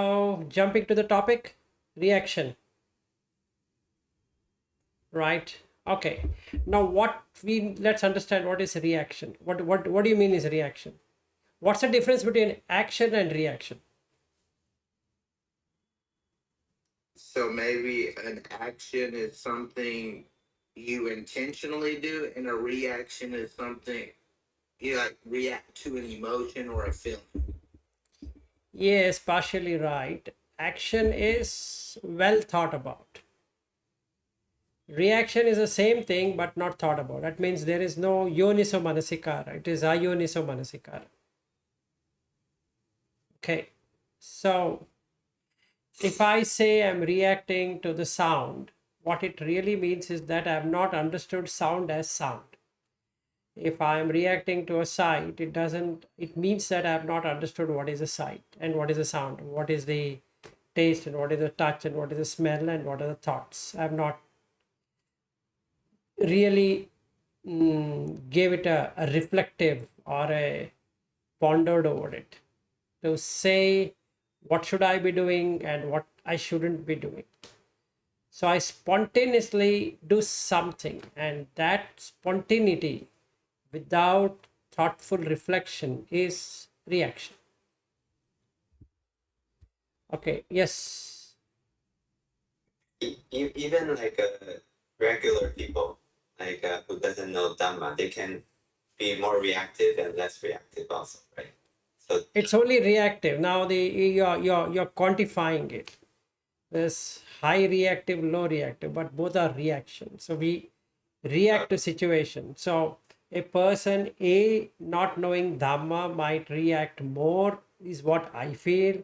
Now, jumping to the topic, reaction, right? Okay. Now, let's understand what is reaction. What do you mean is reaction? What's the difference between action and reaction? So maybe an action is something you intentionally do, and a reaction is something you like react to an emotion or a feeling. Yes, partially right. Action is well thought about. Reaction is the same thing but not thought about. That means there is no yoniso manasikara. It is ayoniso manasikara. Okay. So if I say I'm reacting to the sound, what it really means is that I have not understood sound as sound. If I'm reacting to a sight, it means that I have not understood what is a sight and what is a sound, what is the taste and what is the touch and what is the smell and what are the thoughts. I have not really gave it a reflective or a pondered over it to say what should I be doing and what I shouldn't be doing. So I spontaneously do something, and that spontaneity without thoughtful reflection is reaction. Okay, yes. Even like regular people, like who doesn't know Dhamma, they can be more reactive and less reactive also, right? So It's only reactive. Now you're quantifying it. There's high reactive, low reactive, but both are reactions. So we react to situation. So a person A not knowing Dhamma might react more, is what I feel.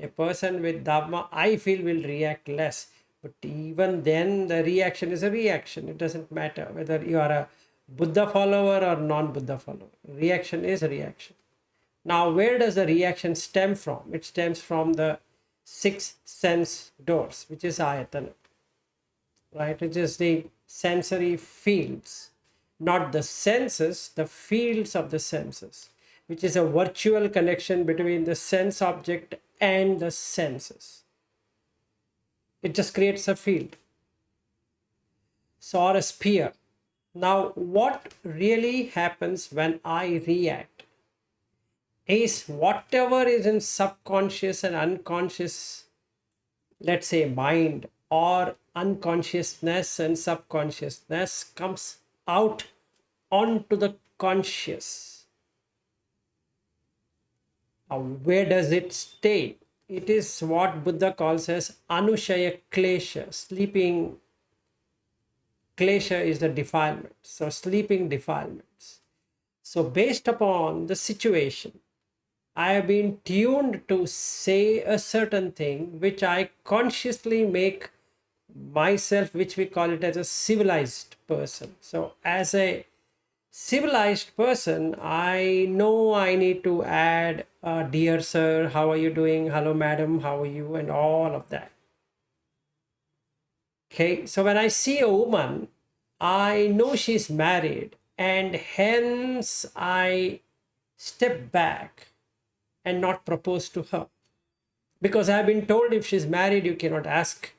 A person with Dhamma, I feel, will react less. But even then, the reaction is a reaction. It doesn't matter whether you are a Buddha follower or non-Buddha follower. Reaction is a reaction. Now, where does the reaction stem from? It stems from the six sense doors, which is ayatana, right? Which is the sensory fields, not the senses, the fields of the senses, which is a virtual connection between the sense object and the senses. It just creates a field, so or a sphere. Now, what really happens when I react is whatever is in subconscious and unconscious, let's say mind, or unconsciousness and subconsciousness, comes out onto the conscious. Now, where does it stay? It is what Buddha calls as Anusaya Klesha. Sleeping Klesha is the defilement. So sleeping defilements. So based upon the situation, I have been tuned to say a certain thing which I consciously make myself, which we call it as a civilized person. So as a civilized person, I know I need to add dear sir, how are you doing? Hello madam, how are you? And all of that. Okay, so when I see a woman, I know she's married, and hence I step back and not propose to her, because I've been told if she's married, you cannot ask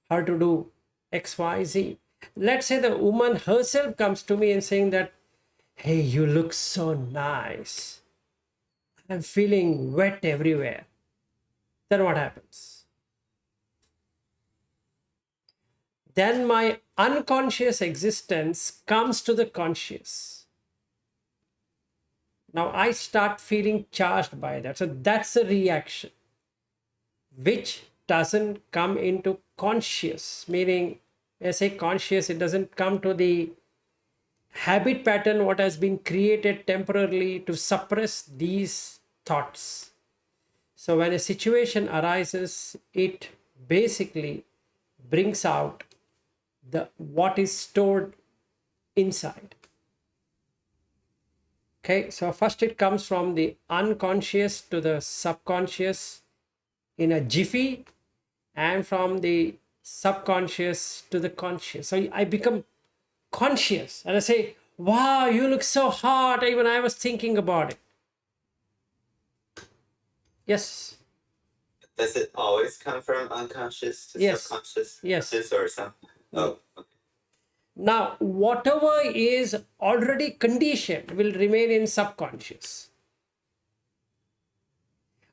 her to do XYZ. Let's say the woman herself comes to me and saying that, hey, you look so nice. I'm feeling wet everywhere. Then what happens? Then my unconscious existence comes to the conscious. Now I start feeling charged by that. So that's a reaction which doesn't come into conscious, meaning, when I say conscious, it doesn't come to the habit pattern what has been created temporarily to suppress these thoughts. So when a situation arises, it basically brings out the what is stored inside. Okay, so first it comes from the unconscious to the subconscious in a jiffy, and from the subconscious to the conscious. So I become conscious and I say, wow, you look so hot. Even I was thinking about it. Yes. Does it always come from unconscious to Yes. subconscious? Yes. Conscious or some? Oh, okay. Now, whatever is already conditioned will remain in subconscious.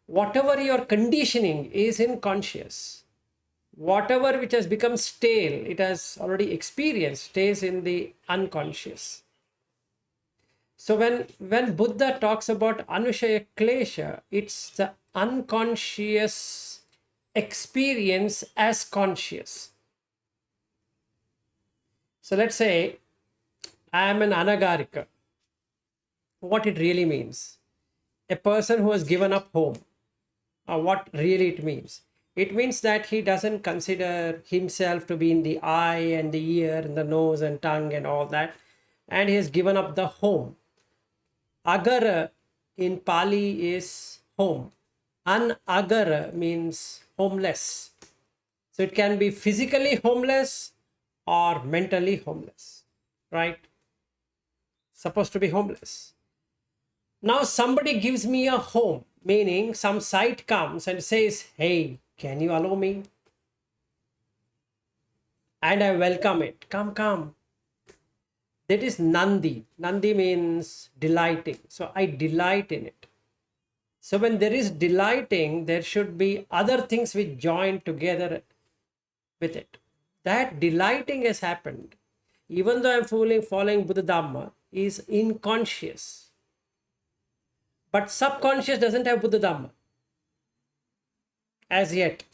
Whatever your conditioning is in conscious. Whatever which has become stale, it has already experienced, stays in the unconscious. So when Buddha talks about Anusaya Klesha, it's the unconscious experience as conscious. So let's say I am an anagarika. What it really means? A person who has given up home. What really it means? It means that he doesn't consider himself to be in the eye and the ear and the nose and tongue and all that. And he has given up the home. Agara in Pali is home. Anagara means homeless. So it can be physically homeless or mentally homeless, right? Supposed to be homeless. Now somebody gives me a home, meaning some sight comes and says, hey, can you allow me? And I welcome it. Come, come. That is Nandi. Nandi means delighting. So I delight in it. So when there is delighting, there should be other things which join together with it. That delighting has happened. Even though I'm following Buddha Dhamma, is inconscious. But subconscious doesn't have Buddha Dhamma as yet.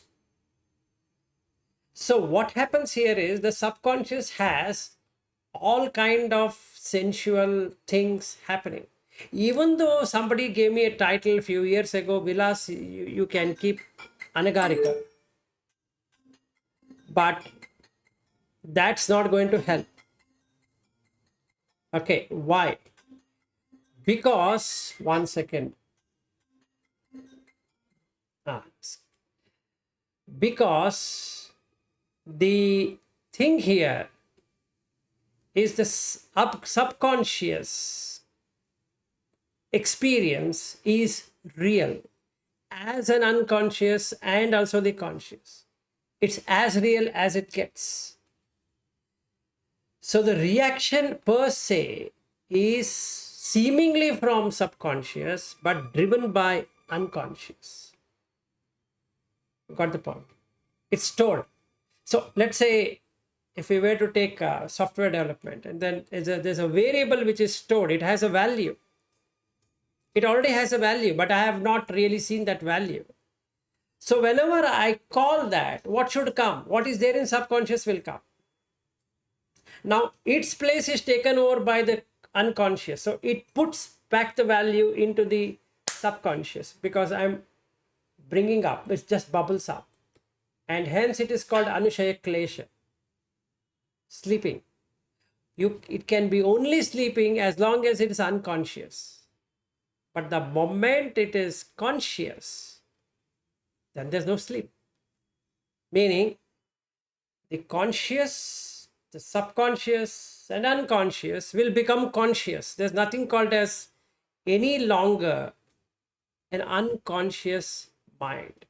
So what happens here is the subconscious has all kind of sensual things happening. Even though somebody gave me a title a few years ago, Vilas, you can keep Anagarika. But that's not going to help. Okay, why? Because, one second. Because the thing here is the subconscious experience is real as an unconscious and also the conscious. It's as real as it gets. So the reaction per se is seemingly from subconscious but driven by unconscious. Got the point? It's stored. So let's say if we were to take software development, and then there's a variable which is stored, it has a value. It already has a value, but I have not really seen that value. So whenever I call that, what should come? What is there in subconscious will come. Now its place is taken over by the unconscious. So it puts back the value into the subconscious because I'm bringing up, it just bubbles up. And hence it is called Anusaya Klesha. Sleeping. It can be only sleeping as long as it is unconscious. But the moment it is conscious, then there's no sleep. Meaning the conscious, the subconscious and unconscious will become conscious. There's nothing called as any longer an unconscious mind.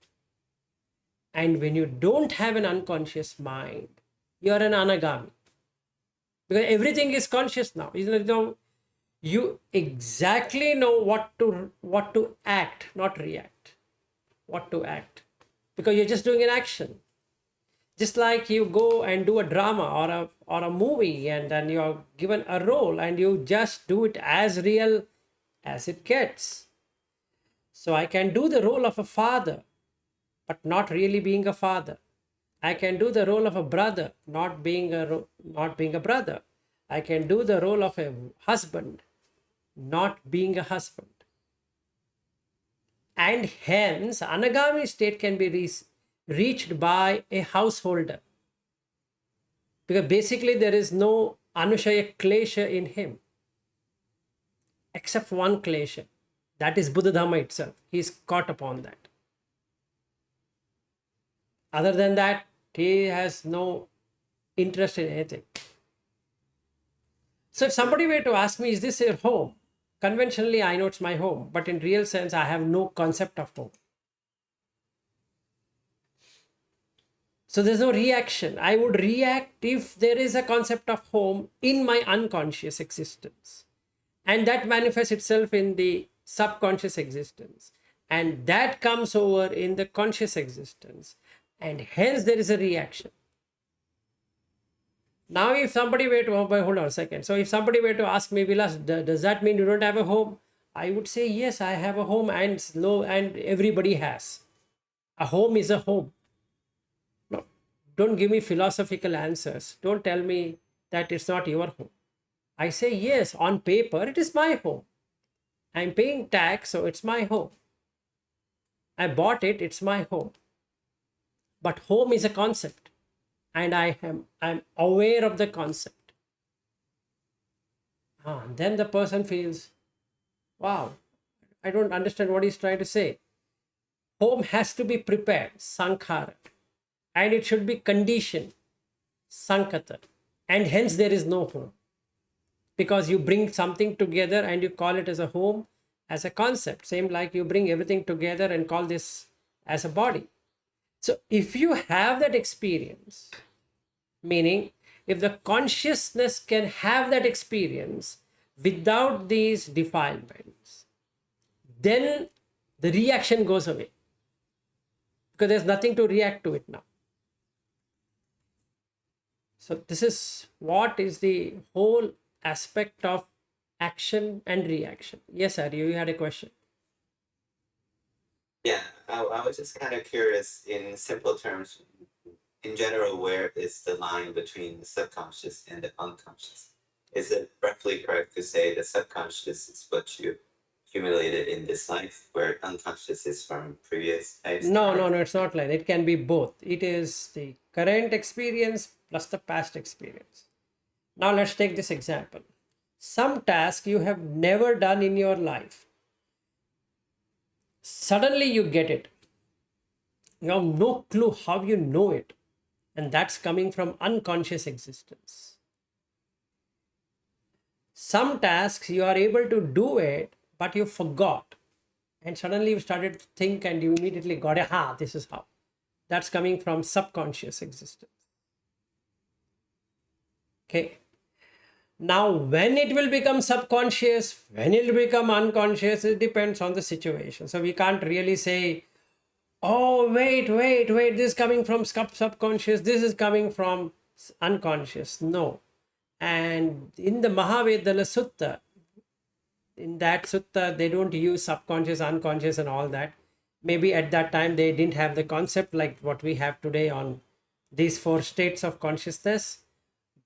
And when you don't have an unconscious mind, you're an Anāgami. Because everything is conscious now. You exactly know what to act, not react. What to act. Because you're just doing an action. Just like you go and do a drama or a movie and then you're given a role and you just do it as real as it gets. So I can do the role of a father, but not really being a father. I can do the role of a brother, not being a brother. I can do the role of a husband, not being a husband. And hence, Anāgami state can be reached by a householder. Because basically there is no Anusaya Klesha in him. Except one Klesha. That is Buddha Dhamma itself. He is caught upon that. Other than that, he has no interest in anything. So if somebody were to ask me, is this your home? Conventionally, I know it's my home, but in real sense, I have no concept of home. So there's no reaction. I would react if there is a concept of home in my unconscious existence. And that manifests itself in the subconscious existence. And that comes over in the conscious existence. And hence there is a reaction. Now, if somebody were to, hold on a second. So if somebody were to ask me, Vilas, does that mean you don't have a home? I would say, yes, I have a home, and everybody has. A home is a home. No, don't give me philosophical answers. Don't tell me that it's not your home. I say, yes, on paper, it is my home. I'm paying tax, so it's my home. I bought it, it's my home. But home is a concept, and I'm aware of the concept. Then the person feels, wow, I don't understand what he's trying to say. Home has to be prepared, sankhara, and it should be conditioned, sankata, and hence there is no home. Because you bring something together and you call it as a home, as a concept. Same like you bring everything together and call this as a body. So if you have that experience, meaning if the consciousness can have that experience without these defilements, then the reaction goes away. Because there's nothing to react to it now. So this is what is the whole aspect of action and reaction. Yes, Ari, you had a question. Yeah, I was just kind of curious in simple terms, in general, where is the line between the subconscious and the unconscious? Is it roughly correct to say the subconscious is what you accumulated in this life, where unconscious is from previous lives? No, it's not like that. It can be both. It is the current experience plus the past experience. Now let's take this example. Some task you have never done in your life. Suddenly you get it. You have no clue how you know it. And that's coming from unconscious existence. Some tasks you are able to do it, but you forgot. And suddenly you started to think and you immediately got it. This is how. That's coming from subconscious existence. Okay. Now, when it will become subconscious, when it will become unconscious, it depends on the situation. So we can't really say, oh, wait, this is coming from subconscious, this is coming from unconscious. No. And in the Pativedan Sutta, in that sutta, they don't use subconscious, unconscious and all that. Maybe at that time they didn't have the concept like what we have today on these 4 states of consciousness.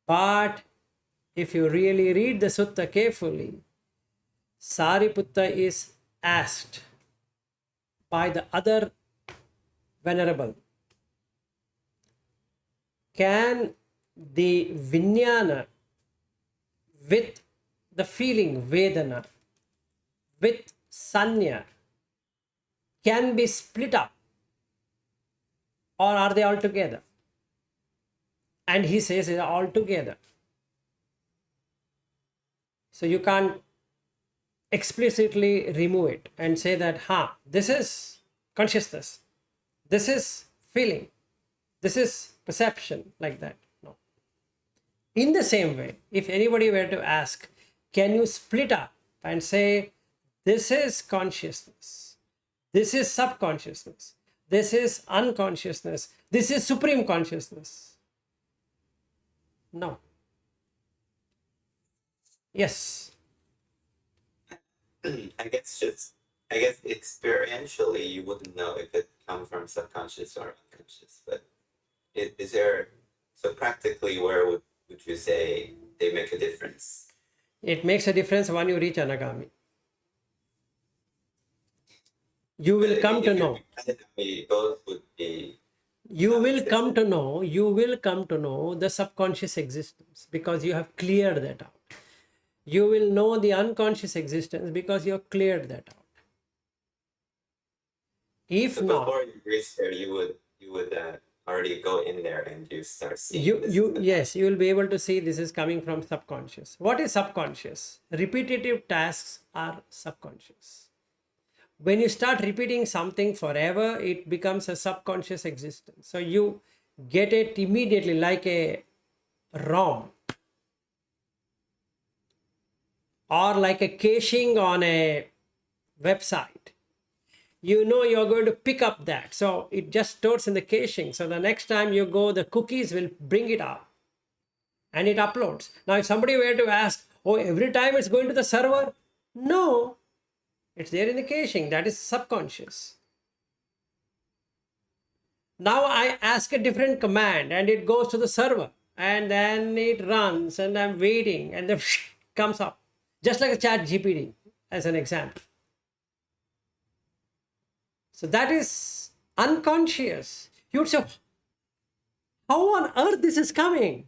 But if you really read the sutta carefully, Sariputta is asked by the other venerable, can the vijnana with the feeling Vedana, with sanya, can be split up, or are they all together? And he says they are all together. So you can't explicitly remove it and say that, this is consciousness, this is feeling, this is perception, like that. No. In the same way, if anybody were to ask, can you split up and say, this is consciousness, this is subconsciousness, this is unconsciousness, this is supreme consciousness? No. Yes. I guess experientially you wouldn't know if it come from subconscious or unconscious, but is there, so practically where would you say they make a difference? It makes a difference when you reach Anāgami. You will come to know. Both would be. You will come to know the subconscious existence because you have cleared that out. You will know the unconscious existence because you have cleared that out. If So not, before you reach there, you would already go in there and you start seeing. Yes, you will be able to see this is coming from subconscious. What is subconscious? Repetitive tasks are subconscious. When you start repeating something forever, it becomes a subconscious existence. So you get it immediately like a ROM or like a caching on a website. You know you're going to pick up that. So it just stores in the caching. So the next time you go, the cookies will bring it up and it uploads. Now, if somebody were to ask, oh, every time it's going to the server? No, it's there in the caching. That is subconscious. Now I ask a different command and it goes to the server and then it runs and I'm waiting and then comes up. Just like a chat GPT as an example. So that is unconscious. You would say, how on earth this is coming?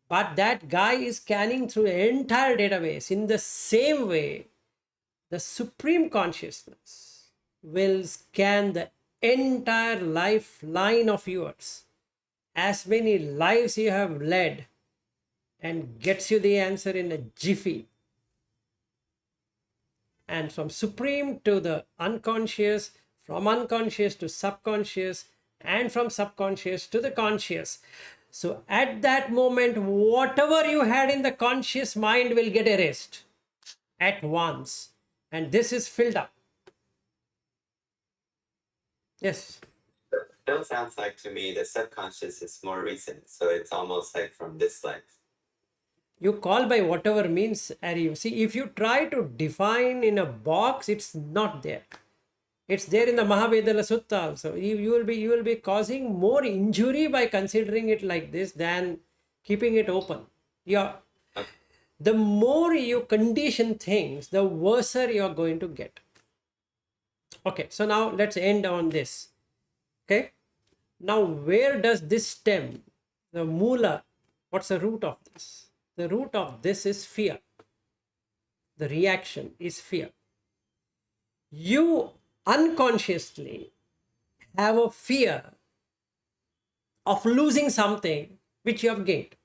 But that guy is scanning through the entire database. In the same way, the Supreme Consciousness will scan the entire lifeline of yours. As many lives you have led and gets you the answer in a jiffy. And from Supreme to the unconscious, from unconscious to subconscious, and from subconscious to the conscious. So at that moment, whatever you had in the conscious mind will get erased at once. And this is filled up. Yes. Still sounds like to me the subconscious is more recent. So it's almost like from this life. You call by whatever means are you. See, if you try to define in a box, it's not there. It's there in the Mahasatipatthanasutta also. You will be causing more injury by considering it like this than keeping it open. Yeah. The more you condition things, the worse you're going to get. Okay, so now let's end on this. Okay. Now, where does this stem? The mula, what's the root of this? The root of this is fear. The reaction is fear. You unconsciously have a fear of losing something which you have gained.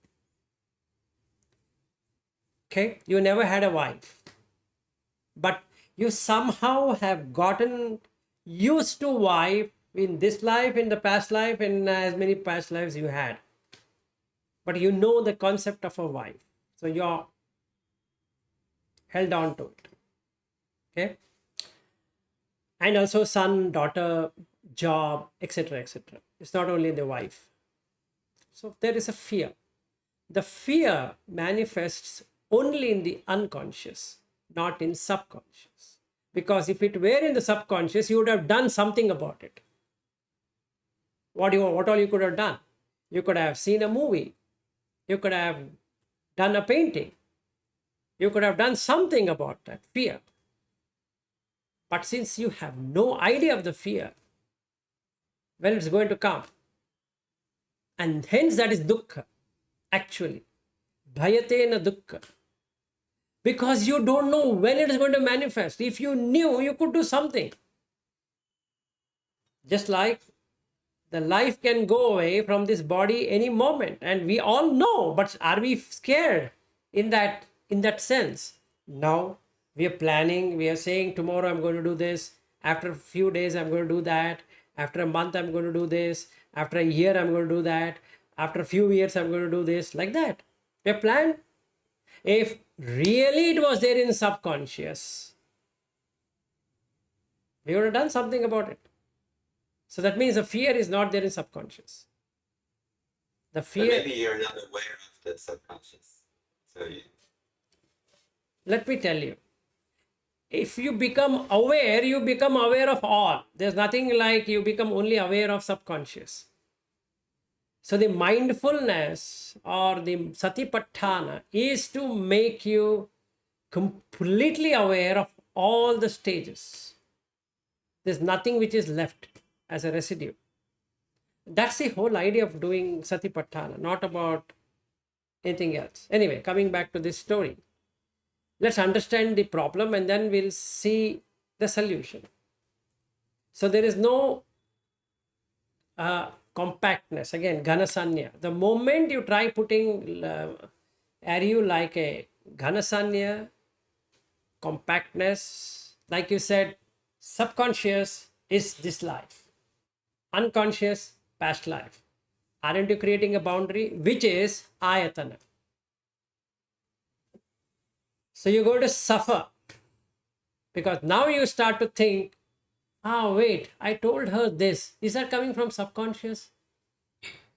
Okay, you never had a wife, but you somehow have gotten used to wife in this life, in the past life, in as many past lives you had. But you know the concept of a wife. So you're held on to it. Okay. And also son, daughter, job, etc. etc. It's not only the wife. So there is a fear. The fear manifests only in the unconscious, not in subconscious. Because if it were in the subconscious, you would have done something about it. What all you could have done? You could have seen a movie. You could have done a painting. You could have done something about that fear. But since you have no idea of the fear, when it's going to come, and hence that is dukkha, actually. Bhayatena dukkha. Because you don't know when it is going to manifest. If you knew, you could do something. Just like the life can go away from this body any moment, and we all know, but are we scared in that sense? No, we are planning, we are saying tomorrow I'm going to do this, after a few days I'm going to do that, after a month I'm going to do this, after a year I'm going to do that, after a few years I'm going to do this, like that. We plan. If really it was there in subconscious, we would have done something about it. So that means the fear is not there in subconscious. The fear. But maybe you're not aware of the subconscious. So Let me tell you. If you become aware of all. There's nothing like you become only aware of subconscious. So the mindfulness or the satipatthana is to make you completely aware of all the stages. There's nothing which is left as a residue. That's the whole idea of doing satipatthana, not about anything else. Anyway, coming back to this story, let's understand the problem and then we'll see the solution. So there is no compactness. Again, ghanasanya. The moment you try putting you like a ghanasanya, compactness, like you said, subconscious is this life. Unconscious, past life. Aren't you creating a boundary which is ayatana? So you're going to suffer because now you start to think, wait, I told her this. Is that coming from subconscious?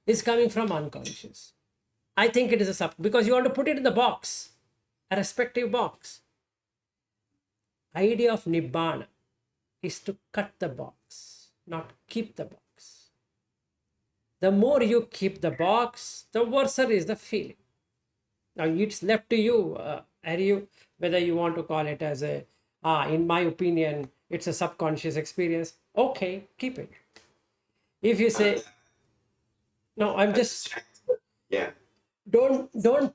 It's coming from unconscious. I think it is a because you want to put it in the box, a respective box. Idea of Nibbanā is to cut the box, not keep the box. The more you keep the box, the worse is the feeling. Now it's left to you, whether you want to call it as a, in my opinion, it's a subconscious experience. Okay, keep it. If you say, no, I'm just, yeah. don't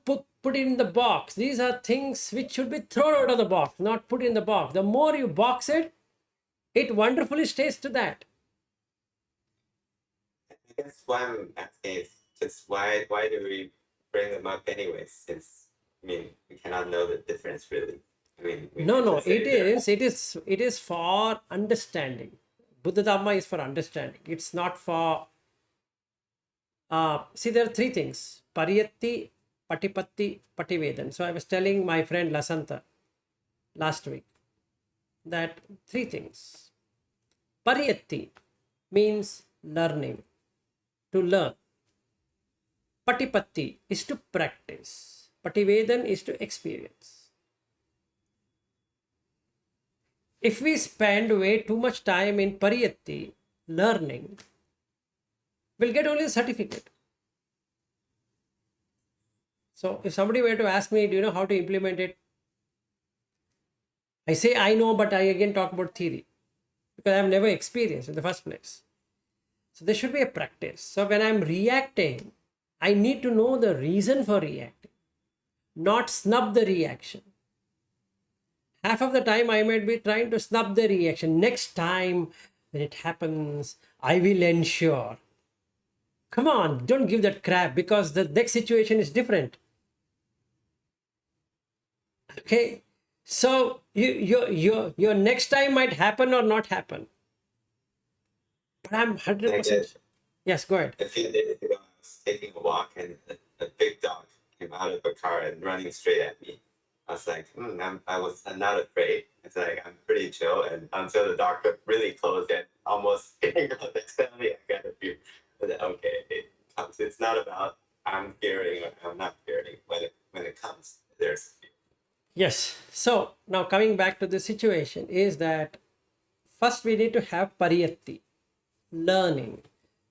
put it in the box. These are things which should be thrown out of the box, not put in the box. The more you box it, it wonderfully stays to that. I guess why I'm asking is just why do we bring them up anyways? Since we cannot know the difference really. No, it is for understanding. Buddha Dhamma is for understanding. It's not for see, there are three things: Pariyatti, Patipatthi, Pativedan. So I was telling my friend Lasanta last week that three things. Pariyatti means learning, to learn. Patipatthi is to practice. Pativedan is to experience. If we spend way too much time in Pariyatti, learning, we'll get only a certificate. So if somebody were to ask me, do you know how to implement it? I say I know, but I again talk about theory because I've never experienced in the first place. So there should be a practice. So when I'm reacting, I need to know the reason for reacting, not snub the reaction. Half of the time I might be trying to snub the reaction. Next time when it happens, I will ensure. Come on, don't give that crap because the next situation is different. Okay, so your next time might happen or not happen. But I'm 100%. Yes, go ahead. A few days ago, I was taking a walk and a big dog came out of a car and running straight at me. I was like, I'm not afraid. It's like, I'm pretty chill. And until the dog got really close and almost hitting on the belly, I got a few. Okay, it comes. It's not about I'm fearing or I'm not fearing. When it comes, there's fear. Yes. So now coming back to the situation is that first we need to have Pariyatti, learning.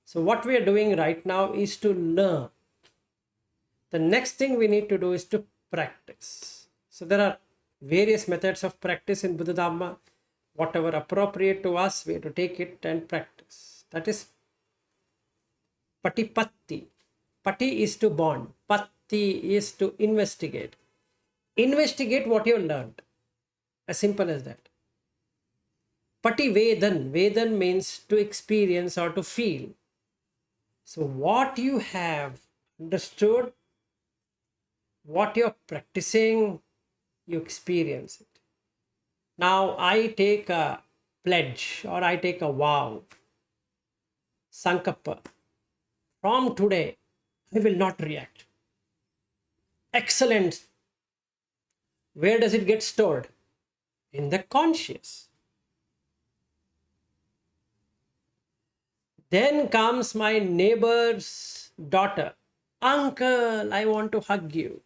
So what we are doing right now is to learn. The next thing we need to do is to practice. So there are various methods of practice in Buddha Dhamma. Whatever appropriate to us, we have to take it and practice. That is Patipatthi. Pati is to bond. Patti is to investigate. Investigate what you have learned. As simple as that. Pativedan. Vedan means to experience or to feel. So what you have understood, what you're practicing, you experience it. Now I take a pledge or I take a vow, Sankappa. From today, I will not react. Excellent. Where does it get stored? In the conscious. Then comes my neighbor's daughter. Uncle, I want to hug you.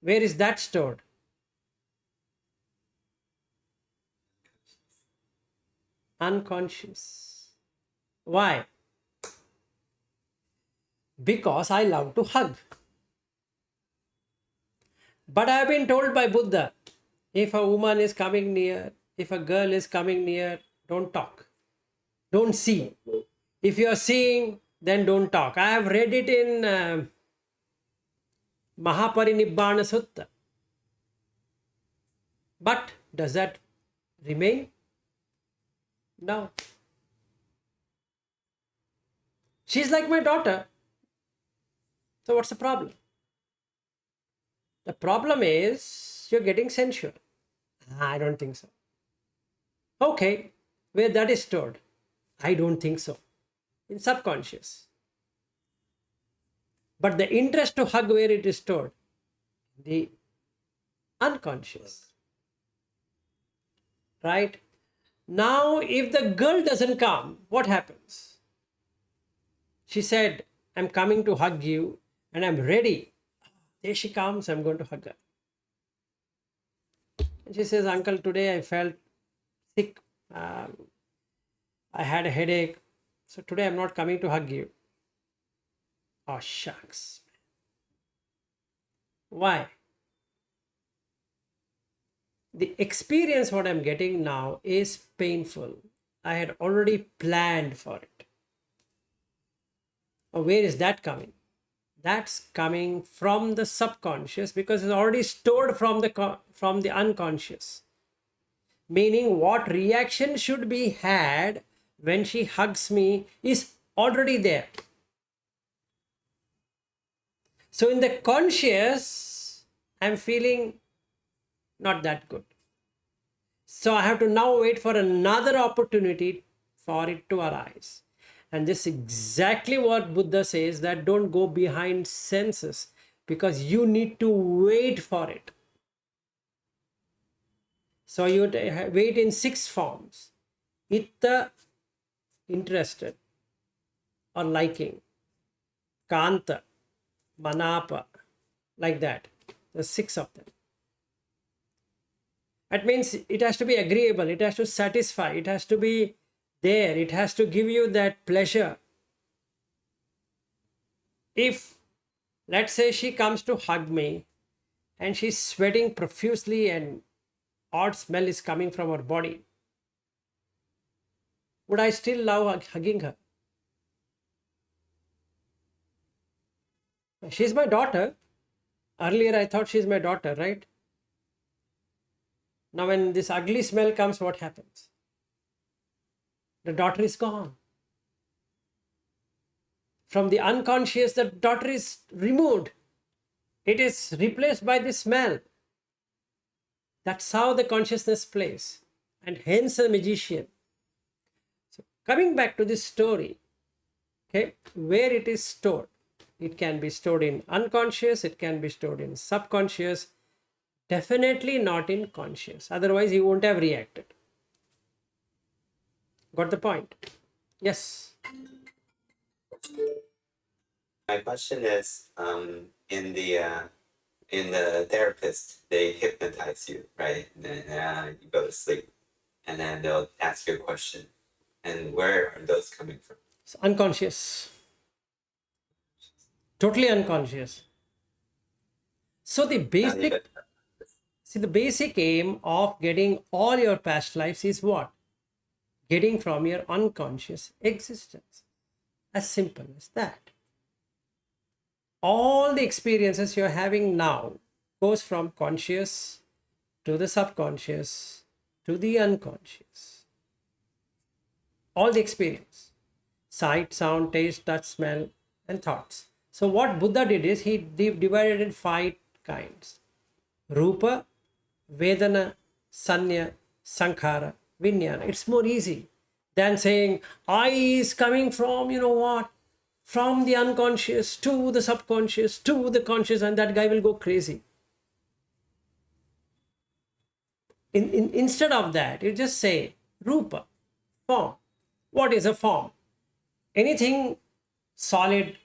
Where is that stored? Unconscious. Why? Because I love to hug. But I have been told by Buddha, if a woman is coming near, if a girl is coming near, don't talk. Don't see. If you are seeing, then don't talk. I have read it in Mahasatipatthanasutta. But does that remain? No. She's like my daughter. So what's the problem? The problem is you're getting sensual. I don't think so. Okay, where that is stored? I don't think so. In subconscious. But the interest to hug, where it is stored? The unconscious. Right? Now, if the girl doesn't come, what happens? She said, I'm coming to hug you and I'm ready. There she comes, I'm going to hug her. And she says, Uncle, today I felt sick. I had a headache. So today I'm not coming to hug you. Oh, shucks. Why? The experience what I'm getting now is painful. I had already planned for it. Or where is that coming? That's coming from the subconscious because it's already stored from the unconscious. Meaning what reaction should be had when she hugs me is already there. So in the conscious, I'm feeling not that good. So I have to now wait for another opportunity for it to arise. And this is exactly what Buddha says, that don't go behind senses because you need to wait for it. So you wait in 6 forms. Itta, interested or liking. Kanta, manapa, like that. There's 6 of them. That means it has to be agreeable, it has to satisfy, it has to be there, it has to give you that pleasure. If, let's say, she comes to hug me and she's sweating profusely and odd smell is coming from her body, would I still love hugging her? She's my daughter. Earlier I thought she's my daughter, right? Now when this ugly smell comes, what happens? The daughter is gone. From the unconscious, the daughter is removed. It is replaced by the smell. That's how the consciousness plays. And hence a magician. So coming back to this story, okay, where it is stored. It can be stored in unconscious, it can be stored in subconscious, definitely not in conscious. Otherwise, he won't have reacted. Got the point? Yes. My question is, in the therapist, they hypnotize you, right? And then you go to sleep, and then they'll ask you a question. And where are those coming from? It's unconscious. Totally unconscious. So the basic aim of getting all your past lives is what? Getting from your unconscious existence. As simple as that. All the experiences you're having now goes from conscious to the subconscious to the unconscious. All the experience. Sight, sound, taste, touch, smell, and thoughts. So what Buddha did is he divided in 5 kinds. Rupa, Vedana, Sanya, Sankhara, Vijnana. It's more easy than saying I is coming from, you know what, from the unconscious to the subconscious to the conscious, and that guy will go crazy. Instead of that, you just say Rupa, form. What is a form? Anything solid,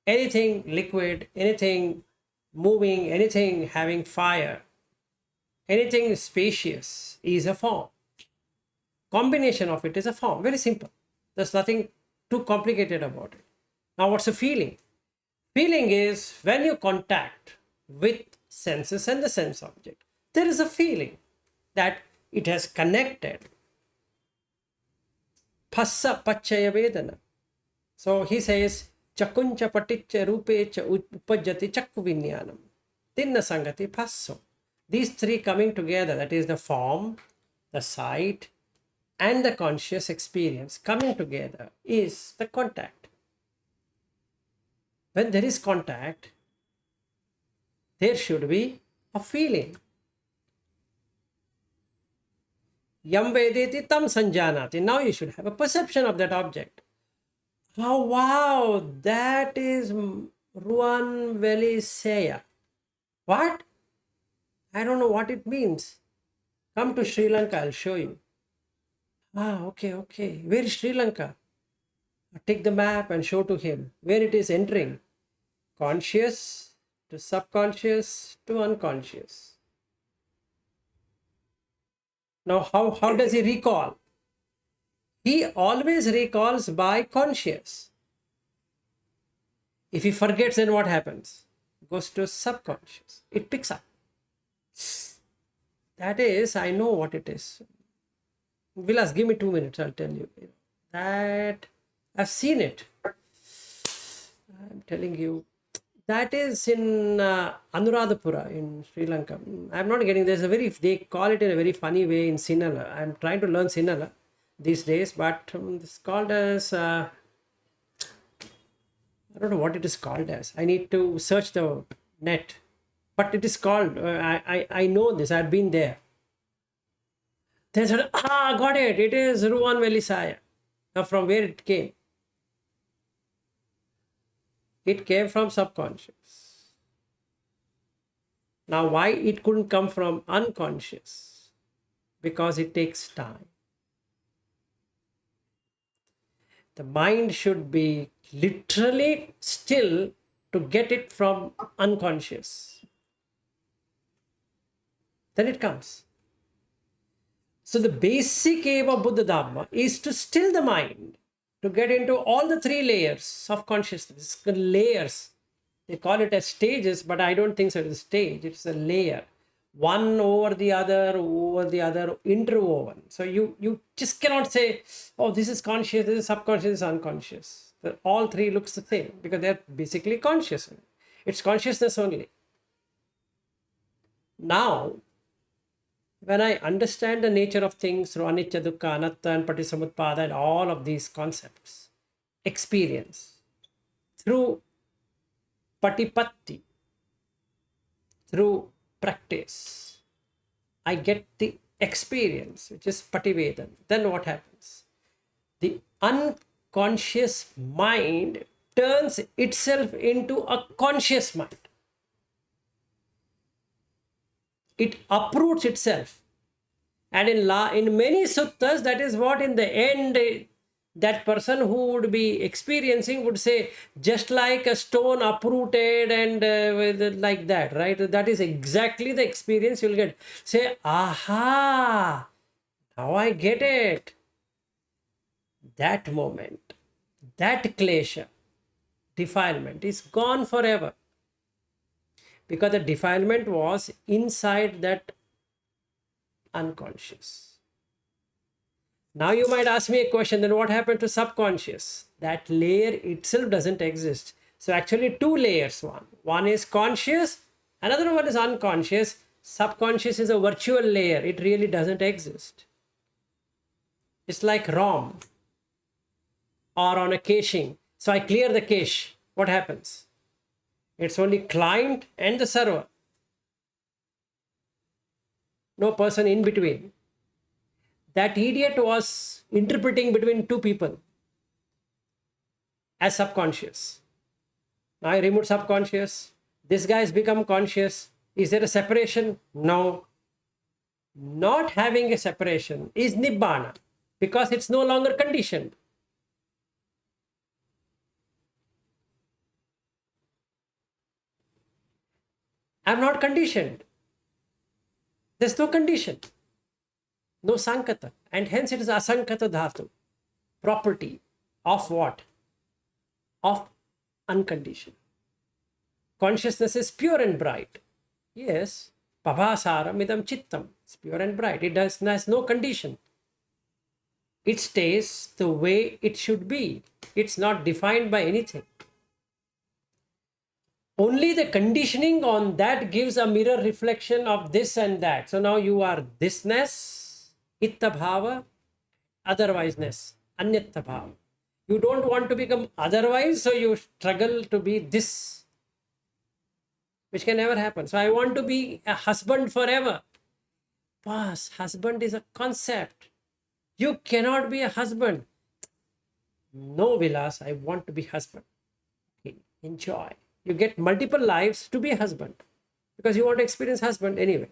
anything liquid, anything moving, anything having fire, anything spacious is a form. Combination of it is a form. Very simple. There's nothing too complicated about it. Now, what's a feeling? Feeling is when you contact with senses and the sense object. There is a feeling that it has connected. Phassa pachaya vedana. So he says, chakuncha paticcha rupecha upajjati chakku vinyanam. Tinna sangati phasso. These 3 coming together, that is the form, the sight, and the conscious experience coming together is the contact. When there is contact, there should be a feeling. Yam vedeti tam sanjanati. Now you should have a perception of that object. Oh wow, that is Ruan Velisaya. What? I don't know what it means. Come to Sri Lanka, I'll show you. Ah, okay, okay. Where is Sri Lanka? Take the map and show to him where it is entering. Conscious to subconscious to unconscious. Now, how does he recall? He always recalls by conscious. If he forgets, then what happens? Goes to subconscious. It picks up. That is, I know what it is. Vilas, give me 2 minutes, I'll tell you. That I've seen it. I'm telling you. That is in Anuradhapura in Sri Lanka. I'm not getting, they call it in a very funny way in Sinhala. I'm trying to learn Sinhala these days, but it's called as, I don't know what it is called as. I need to search the net. But it is called, I know this, I've been there. They said, got it, it is Ruan Velisaya. Now from where it came? It came from subconscious. Now why it couldn't come from unconscious? Because it takes time. The mind should be literally still to get it from unconscious. Then it comes. So the basic aim of Buddha Dhamma is to still the mind, to get into all the 3 layers of consciousness. Layers. They call it as stages, but I don't think so. It's a stage. It's a layer. One over the other, interwoven. So you just cannot say, oh, this is conscious, this is subconscious, this is unconscious. All 3 looks the same because they're basically conscious. It's consciousness only. Now, when I understand the nature of things through anicca, dukkha, anatta, and patisamutpada, and all of these concepts, experience through patipatthi, through practice, I get the experience, which is Pativedan. Then what happens? The unconscious mind turns itself into a conscious mind. It uproots itself. And in many suttas, that is what in the end, that person who would be experiencing would say, just like a stone uprooted and like that, right? That is exactly the experience you'll get. Say, aha, now I get it. That moment, that klesha, defilement is gone forever. Because the defilement was inside that unconscious. Now you might ask me a question, then what happened to subconscious? That layer itself doesn't exist. So actually 2 layers. One is conscious, another one is unconscious. Subconscious is a virtual layer. It really doesn't exist. It's like ROM or on a caching. So I clear the cache. What happens? It's only client and the server. No person in between. That idiot was interpreting between 2 people as subconscious. Now I remove subconscious. This guy has become conscious. Is there a separation? No. Not having a separation is Nibbanā because it's no longer conditioned. I'm not conditioned. There's no condition. No sankata. And hence it is asankata dhatu. Property of what? Of unconditioned. Consciousness is pure and bright. Yes. Pabhasaram idam chittam. It's pure and bright. It has no condition. It stays the way it should be. It's not defined by anything. Only the conditioning on that gives a mirror reflection of this and that. So now you are thisness, itta bhava, otherwiseness, anyatta bhava. You don't want to become otherwise, so you struggle to be this, which can never happen. So I want to be a husband forever. Boss, husband is a concept. You cannot be a husband. No, Vilas, I want to be husband. Okay, enjoy. You get multiple lives to be a husband because you want to experience husband anyway.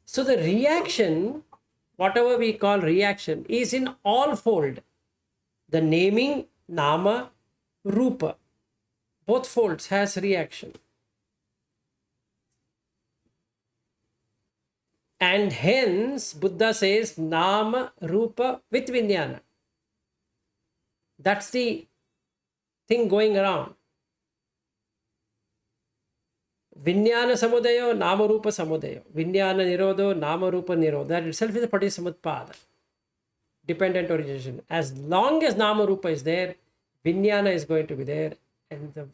So the reaction, whatever we call reaction, is in all fold. The naming, nama, rupa, both folds has reaction. And hence, Buddha says nama, rupa with vijnana. That's the thing going around. Vijnana samudayo, nama rupa samudayo. Vijnana nirodho, nama rupa nirodho. That itself is a patisamutpada. Dependent origination. As long as nama rupa is there, vijnana is going to be there. And the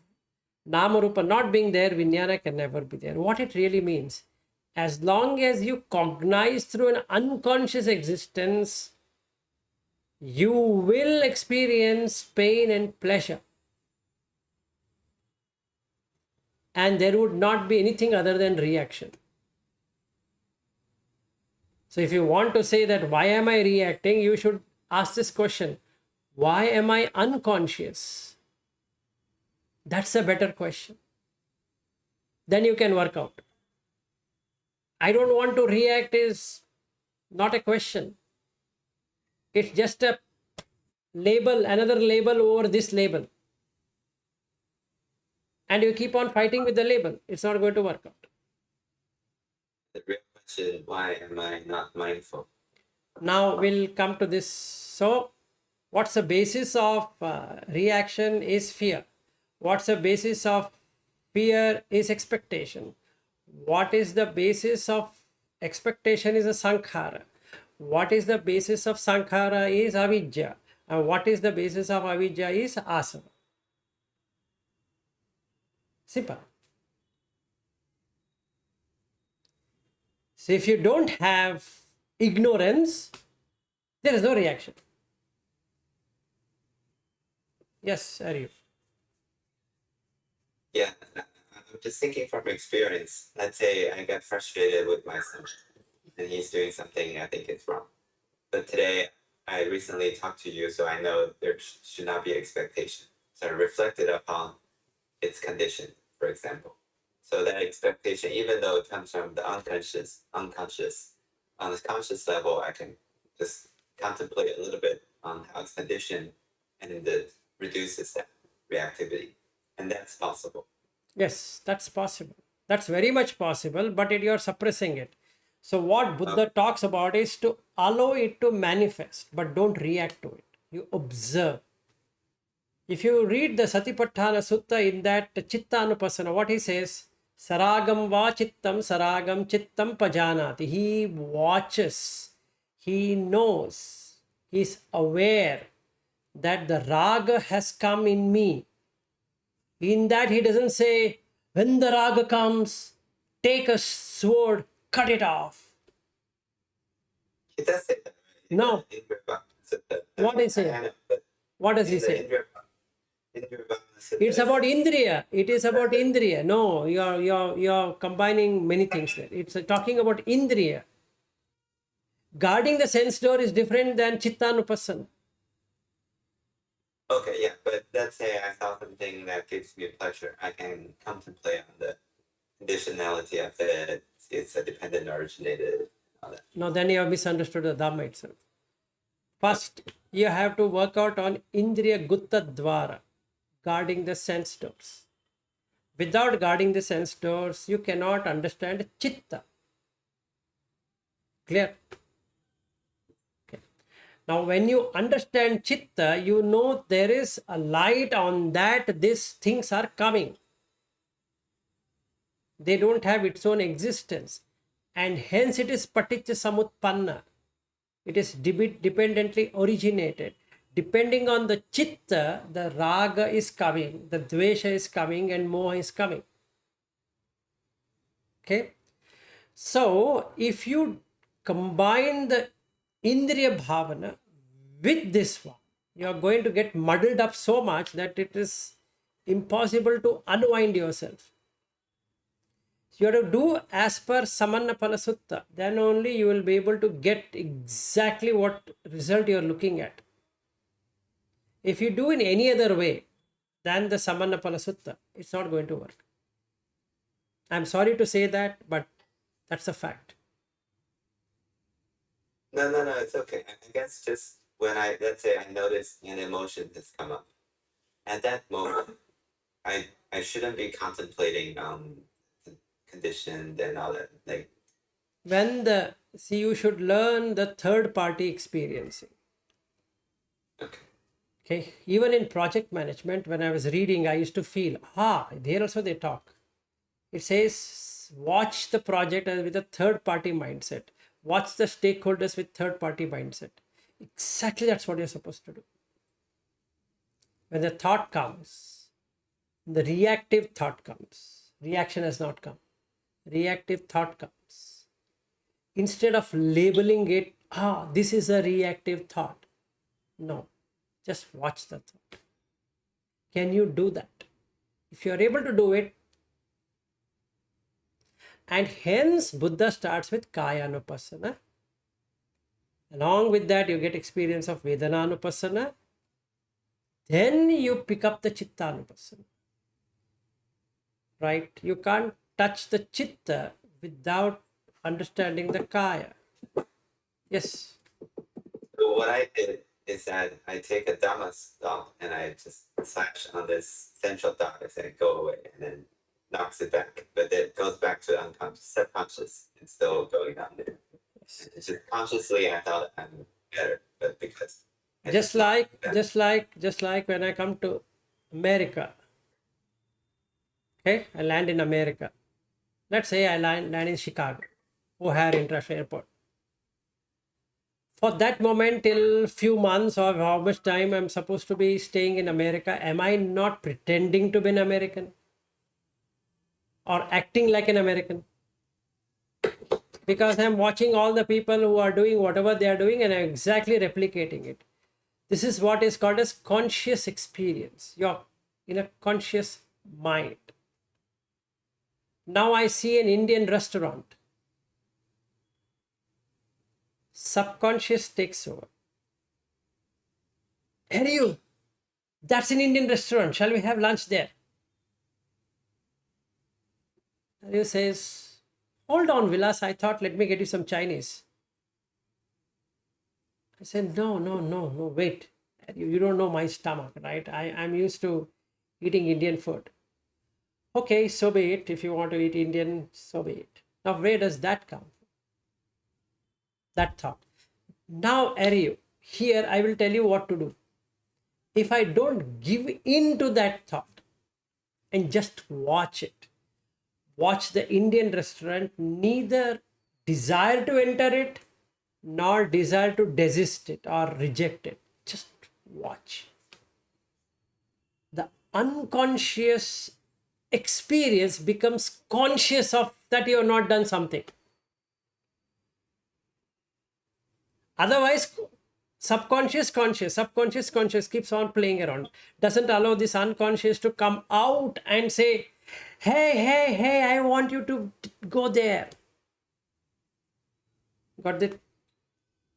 nama rupa not being there, vijnana can never be there. What it really means, as long as you cognize through an unconscious existence, you will experience pain and pleasure. And there would not be anything other than reaction. So if you want to say that why am I reacting, you should ask this question: why am I unconscious? That's a better question. Then you can work out. I don't want to react is not a question. It's just a label, another label over this label. And you keep on fighting with the label. It's not going to work out. The real question, why am I not mindful? Now we'll come to this. So, what's the basis of reaction is fear. What's the basis of fear is expectation. What is the basis of expectation is a sankhara. What is the basis of sankhara is avidya. And what is the basis of avidya is asava. Simple. So if you don't have ignorance, there is no reaction. Yes, Arif. Yeah, I'm just thinking from experience. Let's say I get frustrated with my son and he's doing something I think is wrong. But today I recently talked to you, so I know there should not be expectation. So I reflected upon its condition, for example. So that expectation, even though it comes from the unconscious, on the conscious level, I can just contemplate a little bit on how it's conditioned, and it reduces that reactivity. And that's possible. Yes, that's possible. That's very much possible, but you're suppressing it. So what Buddha talks about is to allow it to manifest, but don't react to it. You observe. If you read the Patipatthanasutta in that cittanupassana, what he says, saragam va chittam saragam chittam pajanati. He watches, he knows, he is aware that the raga has come in me. In that he doesn't say, when the raga comes, take a sword, cut it off. It does say that. No. What is it? What does he say? It's about indriya. It is about indriya. No, you're combining many things there. It's talking about indriya. Guarding the sense door is different than cittanupassana. Okay, yeah, but let's say I saw something that gives me pleasure. I can contemplate on the conditionality of it. It's a dependent originated. All that. No, then you have misunderstood the Dhamma itself. First, you have to work out on indriya gutta dvara, guarding the sense doors. Without guarding the sense doors, you cannot understand chitta. Clear? Okay. Now, when you understand chitta, you know there is a light on that these things are coming. They don't have its own existence. And hence it is paticca samutpanna. It is dependently originated. Depending on the chitta, the raga is coming, the dvesha is coming, and moha is coming. Okay? So, if you combine the indriya bhavana with this one, you are going to get muddled up so much that it is impossible to unwind yourself. You have to do as per Cittanupassana. Then only you will be able to get exactly what result you are looking at. If you do in any other way than the Cittanupassana, it's not going to work. I'm sorry to say that, but that's a fact. No, it's okay. I guess just when let's say I notice an emotion has come up, at that moment, I shouldn't be contemplating conditioned and all that. Like, See, you should learn the third party experiencing. okay. Okay, even in project management, when I was reading, I used to feel, there also they talk. It says, watch the project with a third party mindset. Watch the stakeholders with third party mindset. Exactly that's what you're supposed to do. When the thought comes, the reactive thought comes. Reaction has not come. Reactive thought comes. Instead of labeling it, this is a reactive thought. No, just watch the thought. Can you do that? If you are able to do it, and hence Buddha starts with Kayanupassana. Along with that, you get experience of Vedananupassana. Then you pick up the cittanupassana. Right? You can't touch the chitta without understanding the kaya. Yes. So what I did is that I take a Dhamma thought and I just slash on this central thought. I say go away, and then knocks it back. But it goes back to unconscious, subconscious. It's still going on there. It's just consciously I thought I'm better, but because I Just like when I come to America. Okay, I land in America. Let's say I land in Chicago, O'Hare International Airport. For that moment, till few months or how much time I'm supposed to be staying in America, am I not pretending to be an American or acting like an American? Because I'm watching all the people who are doing whatever they are doing and I'm exactly replicating it. This is what is called as conscious experience. You're in a conscious mind. Now I see an Indian restaurant. Subconscious takes over. Hey you, that's an Indian restaurant. Shall we have lunch there? And he says, hold on, Vilas. I thought, let me get you some Chinese. I said, no, wait. You don't know my stomach, right? I'm used to eating Indian food. Okay, so be it. If you want to eat Indian, so be it. Now, where does that come from? That thought. Now, Aryu, here I will tell you what to do. If I don't give in to that thought and just watch it, watch the Indian restaurant, neither desire to enter it nor desire to desist it or reject it. Just watch. The unconscious experience becomes conscious of that you have not done something. Otherwise, subconscious keeps on playing around, doesn't allow this unconscious to come out and say, hey, I want you to go there. Got it?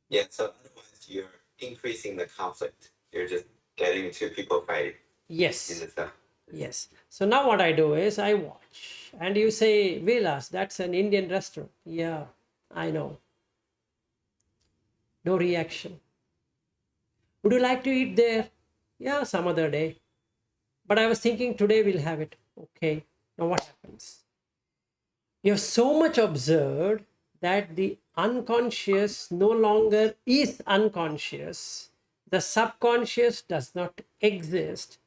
Yeah, so otherwise you're increasing the conflict. You're just getting two people fighting in Yes. the stuff. Yes. So now what I do is I watch and you say, Vilas, that's an Indian restaurant. Yeah, I know. No reaction. Would you like to eat there? Yeah, some other day. But I was thinking today we'll have it. Okay. Now what happens? You're so much observed that the unconscious no longer is unconscious. The subconscious does not exist.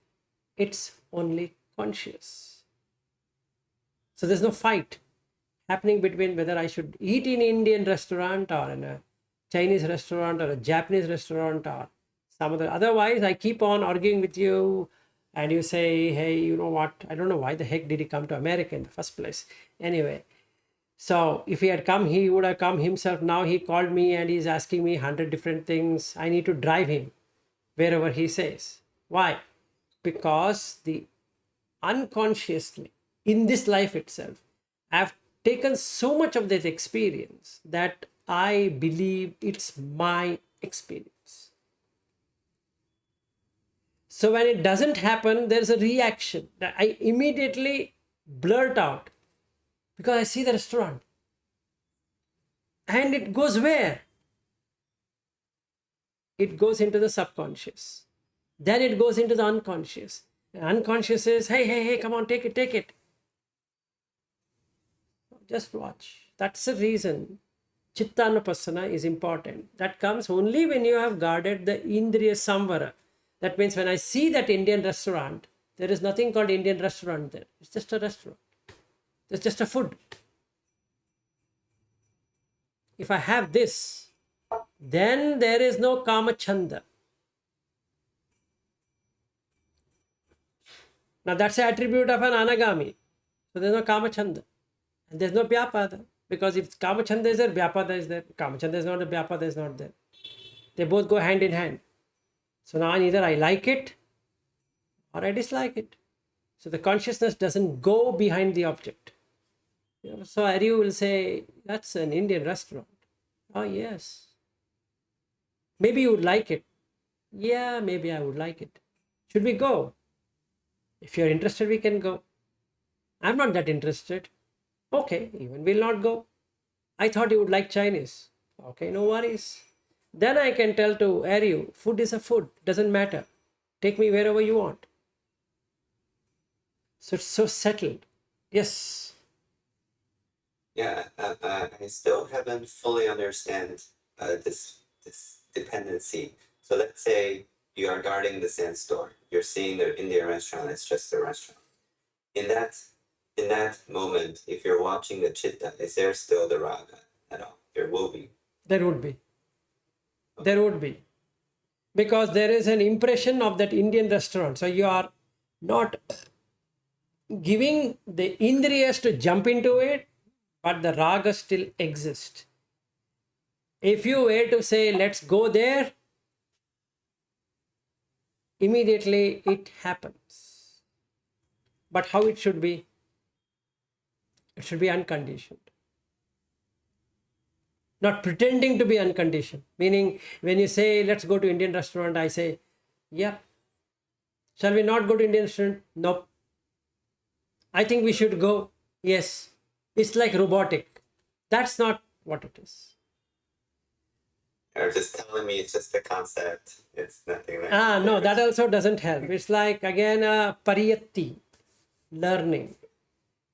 It's only conscious. So there's no fight happening between whether I should eat in Indian restaurant or in a Chinese restaurant or a Japanese restaurant or some other. Otherwise, I keep on arguing with you and you say, hey, you know what? I don't know why the heck did he come to America in the first place. Anyway, so if he had come, he would have come himself. Now he called me and he's asking me 100 different things. I need to drive him wherever he says. Why? Because the unconsciously, in this life itself, I've taken so much of that experience that I believe it's my experience. So when it doesn't happen, there's a reaction. I immediately blurt out because I see the restaurant. And it goes where? It goes into the subconscious. Then it goes into the unconscious. The unconscious says, hey, hey, hey, come on, take it, take it. Just watch. That's the reason cittanupassana is important. That comes only when you have guarded the indriya samvara. That means when I see that Indian restaurant, there is nothing called Indian restaurant there. It's just a restaurant. It's just a food. If I have this, then there is no kama chanda. Now that's the attribute of an Anāgami. So there's no kama chanda. And there's no vyapada. Because if kama chanda is there, vyapada is there. Kama chanda is not there, vyapada is not there. They both go hand in hand. So now either I like it or I dislike it. So the consciousness doesn't go behind the object. So Aryu will say, that's an Indian restaurant. Oh, yes. Maybe you would like it. Yeah, maybe I would like it. Should we go? If you're interested, we can go. I'm not that interested. Okay, even we'll not go. I thought you would like Chinese. Okay, no worries. Then I can tell to Aryu, food is a food. Doesn't matter. Take me wherever you want. So it's so settled. Yes. Yeah, I still haven't fully understand this dependency. So let's say you are guarding the Zen store. You're seeing the Indian restaurant. It's just a restaurant. In that moment, if you're watching the chitta, is there still the raga at all? There will be. There would be. There would be. Because there is an impression of that Indian restaurant. So you are not giving the indriyas to jump into it, but the raga still exists. If you were to say, let's go there, immediately it happens. But how it should be? It should be unconditioned. Not pretending to be unconditioned. Meaning, when you say, let's go to Indian restaurant, I say, yeah. Shall we not go to Indian restaurant? Nope. I think we should go. Yes. It's like robotic. That's not what it is. You're just telling me it's just a concept. It's nothing like No, that also doesn't help. It's like, again, Pariyatti, learning.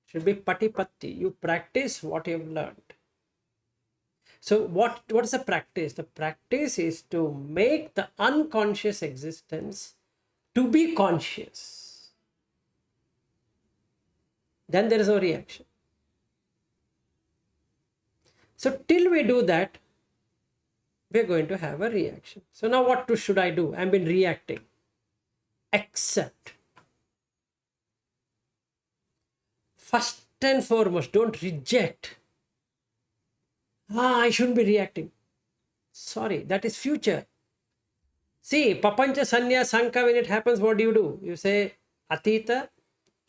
Should be Patipatthi. You practice what you've learned. So what is the practice? The practice is to make the unconscious existence to be conscious. Then there is no reaction. So till we do that, we're going to have a reaction. So now what should I do? I've been reacting. Accept. First and foremost, don't reject. I shouldn't be reacting. Sorry, that is future. See, papancha sanya sanka, when it happens, what do? You say atita,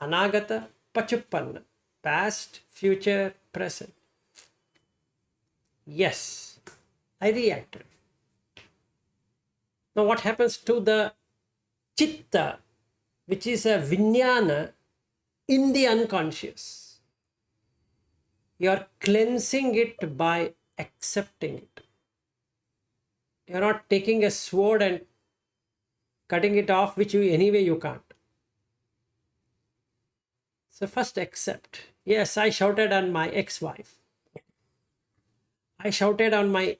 anagata, pachuppanna. Past, future, present. Yes, I reacted. Now what happens to the chitta, which is a vijnana in the unconscious? You are cleansing it by accepting it. You are not taking a sword and cutting it off, which anyway you can't. So first accept. Yes, I shouted on my ex-wife. I shouted on my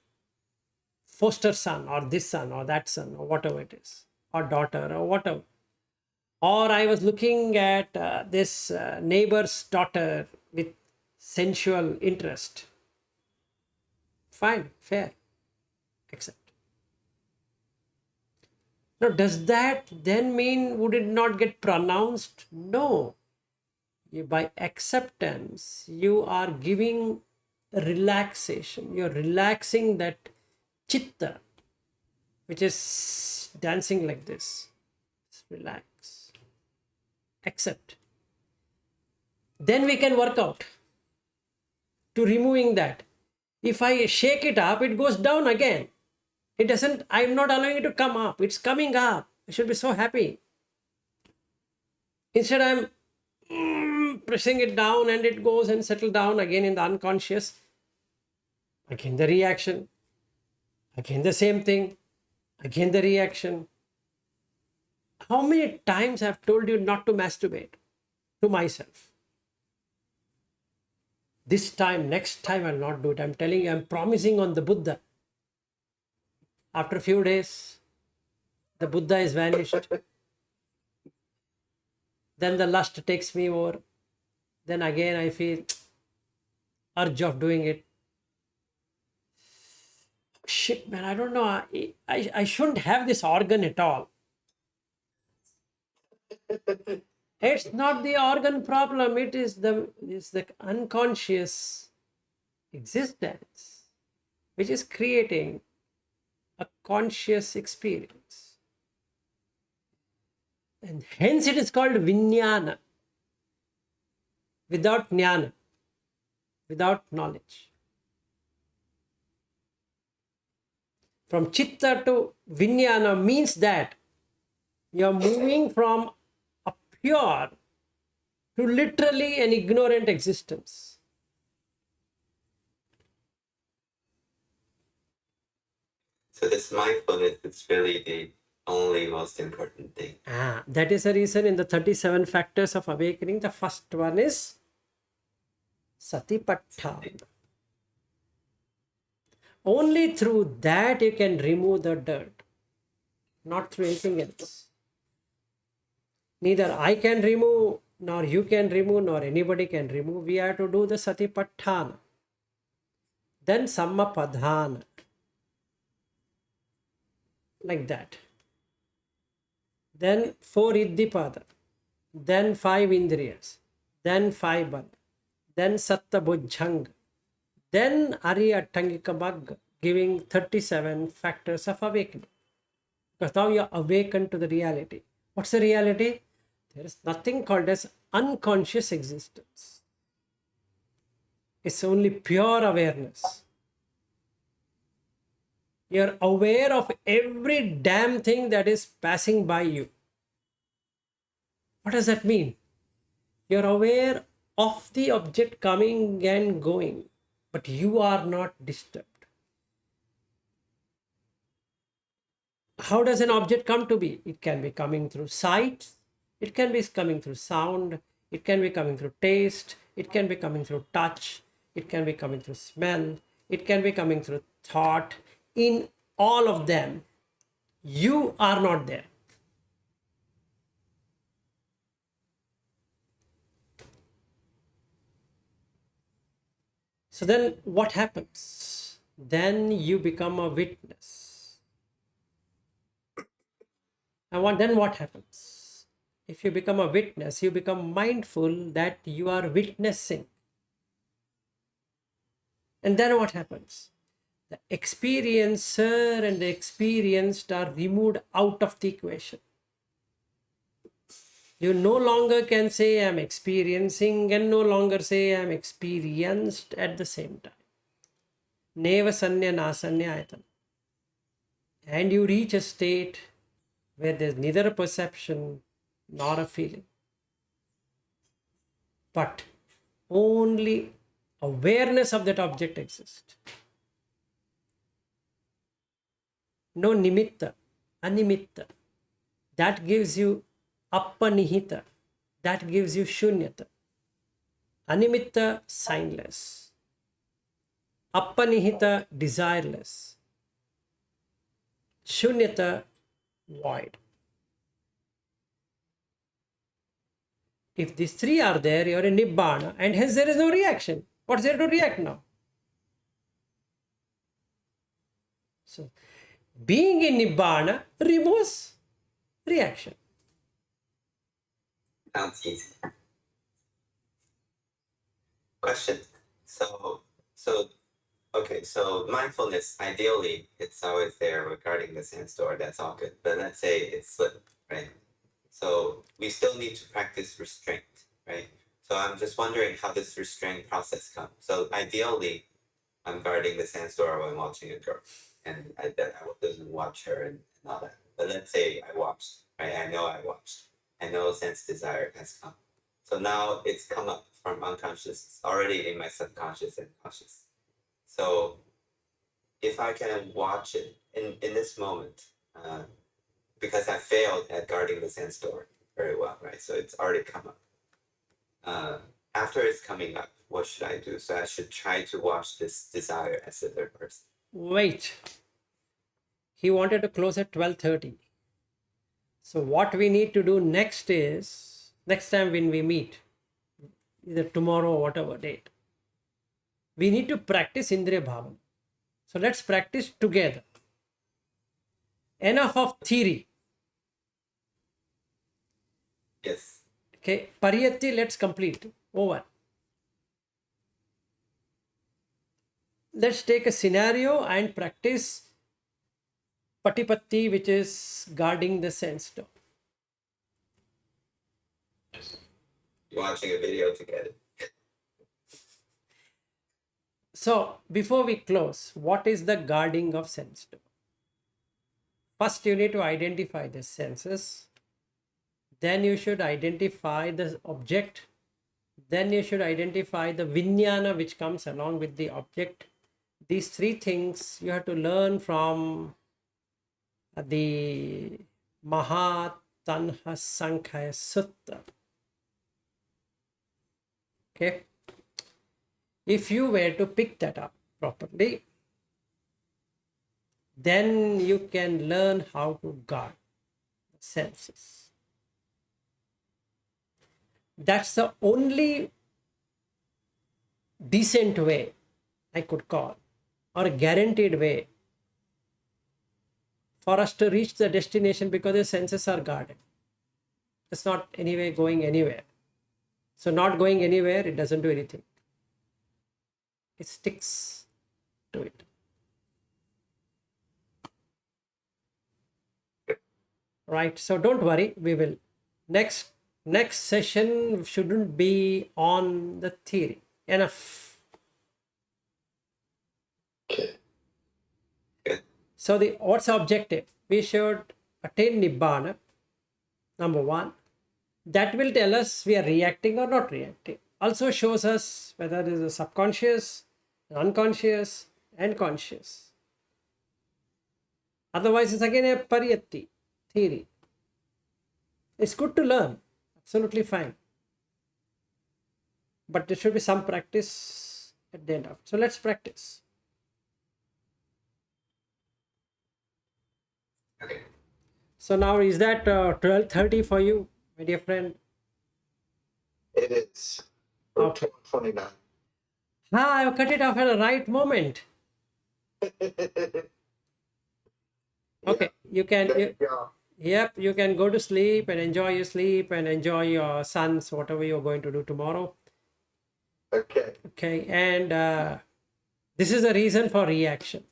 foster son or this son or that son or whatever it is, or daughter or whatever. Or I was looking at this neighbor's daughter with sensual interest. Fine, fair, accept. Now, does that then mean would it not get pronounced? No. By acceptance, you are giving relaxation. You're relaxing that chitta, which is dancing like this. Just relax. Accept. Then we can work out. to removing that. If I shake it up, it goes down again. It doesn't, I'm not allowing it to come up. It's coming up. I should be so happy. Instead, I'm pressing it down and it goes and settle down again in the unconscious. Again, the reaction. Again, the same thing. Again, the reaction. How many times I've told you not to masturbate to myself? This time, next time, I'll not do it. I'm telling you, I'm promising on the Buddha. After a few days, the Buddha is vanished. Then the lust takes me over. Then again I feel urge of doing it. Shit, man, I don't know. I shouldn't have this organ at all. It's not the organ problem. It's the unconscious existence which is creating a conscious experience. And hence it is called vijnana. Without jnana, without knowledge. From chitta to vijnana means that you are moving from a pure to literally an ignorant existence. So this mindfulness is really the only most important thing. That is the reason in the 37 factors of awakening, the first one is Satipatthana. Only through that you can remove the dirt, not through anything else. Neither I can remove, nor you can remove, nor anybody can remove. We have to do the Satipatthana. Then Sammapadhana. Like that. Then 4 Iddhipada. Then 5 Indriyas. Then 5 Bala. Then Satta Bhujjanga. Then Ariyatangika Magga, giving 37 factors of awakening. Because now you are awakened to the reality. What's the reality? There is nothing called as unconscious existence. It's only pure awareness. You're aware of every damn thing that is passing by you. What does that mean? You're aware of the object coming and going, but you are not disturbed. How does an object come to be? It can be coming through sight, it can be coming through sound, it can be coming through taste, it can be coming through touch, it can be coming through smell, it can be coming through thought. In all of them, you are not there. So then what happens? Then you become a witness. And then what happens? If you become a witness, you become mindful that you are witnessing. And then what happens? The experiencer and the experienced are removed out of the equation. You no longer can say I am experiencing and no longer say I am experienced at the same time. Neva sanya nasanya ayatana. And you reach a state where there is neither a perception nor a feeling, but only awareness of that object exists. No nimitta, animitta. That gives you appanihita. That gives you shunyata. Animitta, signless. Appanihita, desireless. Shunyata, void. If these three are there, you are in Nibbanā, and hence there is no reaction. What's there to react now? So, being in Nibbanā removes reaction. Sounds easy. Question. Okay, so mindfulness, ideally, it's always there regarding the sandstore, that's all good. But let's say it's slipped, right? So we still need to practice restraint, right? So I'm just wondering how this restraint process comes. So ideally, I'm guarding the sense door when watching a girl, and I doesn't watch her and all that. But let's say I watched, right? I know I watched. I know sense desire has come. So now it's come up from unconscious. It's already in my subconscious and conscious. So if I can watch it in this moment, because I failed at guarding the sense door very well, right? So it's already come up. After it's coming up, what should I do? So I should try to watch this desire as a third person. Wait. He wanted to close at 12:30. So what we need to do next is, next time when we meet, either tomorrow or whatever date, we need to practice Indriya Bhavana. So let's practice together. Enough of theory. Yes. Okay, Pariyatti, let's complete. Over. Let's take a scenario and practice Patipatthi, which is guarding the sense door. Watching a video together. So before we close, what is the guarding of sense door? First, you need to identify the senses. Then you should identify the object. Then you should identify the vijnana which comes along with the object. These three things you have to learn from the Mahasatipatthanasutta. Okay. If you were to pick that up properly, then you can learn how to guard the senses. That's the only decent way, I could call, or a guaranteed way for us to reach the destination, because the senses are guarded. It's not anyway going anywhere. So not going anywhere, it doesn't do anything. It sticks to it. Right, so don't worry, we will next session shouldn't be on the theory. Enough. Okay. So what's the objective? We should attain Nibbanā, number one. That will tell us we are reacting or not reacting. Also shows us whether it is a subconscious, unconscious, and conscious. Otherwise, it's again a Pariyatti theory. It's good to learn. Absolutely fine. But there should be some practice at the end of it. So let's practice. Okay. So now is that 12:30 for you, my dear friend? It is. For Okay. 29. I've cut it off at the right moment. Okay, you can. There you go. Yep, you can go to sleep and enjoy your sleep and enjoy your sons, whatever you're going to do tomorrow. Okay. Okay, and this is the reason for reaction.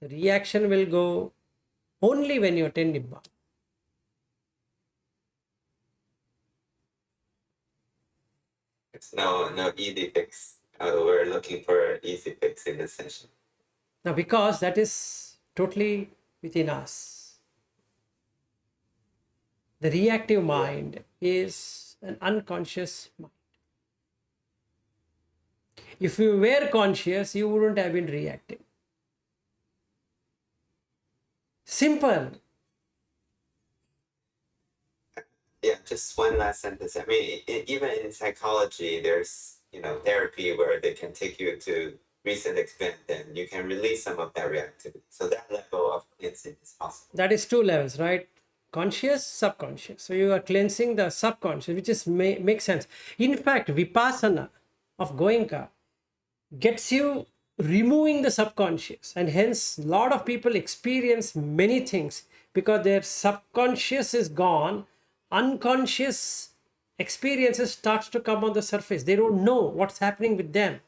The reaction will go only when you attend Nibbanā. It's no easy fix. We're looking for an easy fix in this session. Now, because that is totally within us. The reactive mind is an unconscious mind. If you were conscious, you wouldn't have been reacting. Simple. Yeah, just one last sentence. I mean, even in psychology, there's therapy where they can take you to recent event and you can release some of that reactivity. So that level of cleansing is possible. That is two levels, right? Conscious, subconscious. So you are cleansing the subconscious, which is makes sense. In fact, vipassana of Goenka gets you removing the subconscious, and hence a lot of people experience many things because their subconscious is gone. Unconscious experiences starts to come on the surface. They don't know what's happening with them.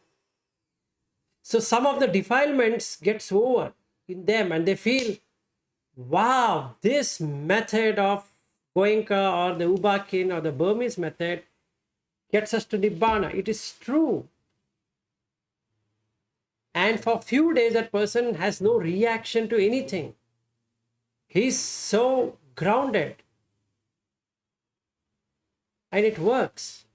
So some of the defilements gets over in them and they feel, wow, this method of Goenka or the Ubakin or the Burmese method gets us to Nibbana. It is true. And for few days, that person has no reaction to anything. He's so grounded. And it works.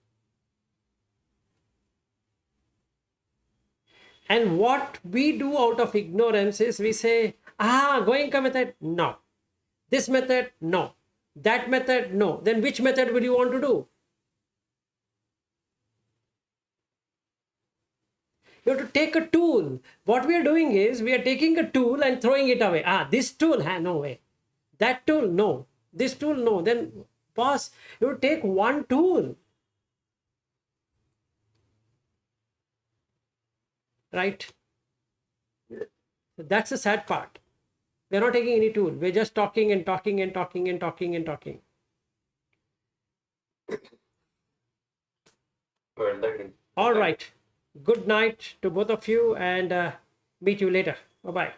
And what we do out of ignorance is we say, Goenka method, no. This method, no. That method, no. Then which method will you want to do? You have to take a tool. What we are doing is we are taking a tool and throwing it away. This tool, no way. That tool, no. This tool, no. Then, boss, you take one tool. Right? That's the sad part. We're not taking any tool. We're just talking and talking and talking and talking and talking. We're learning. All right. Good night to both of you and meet you later. Bye-bye.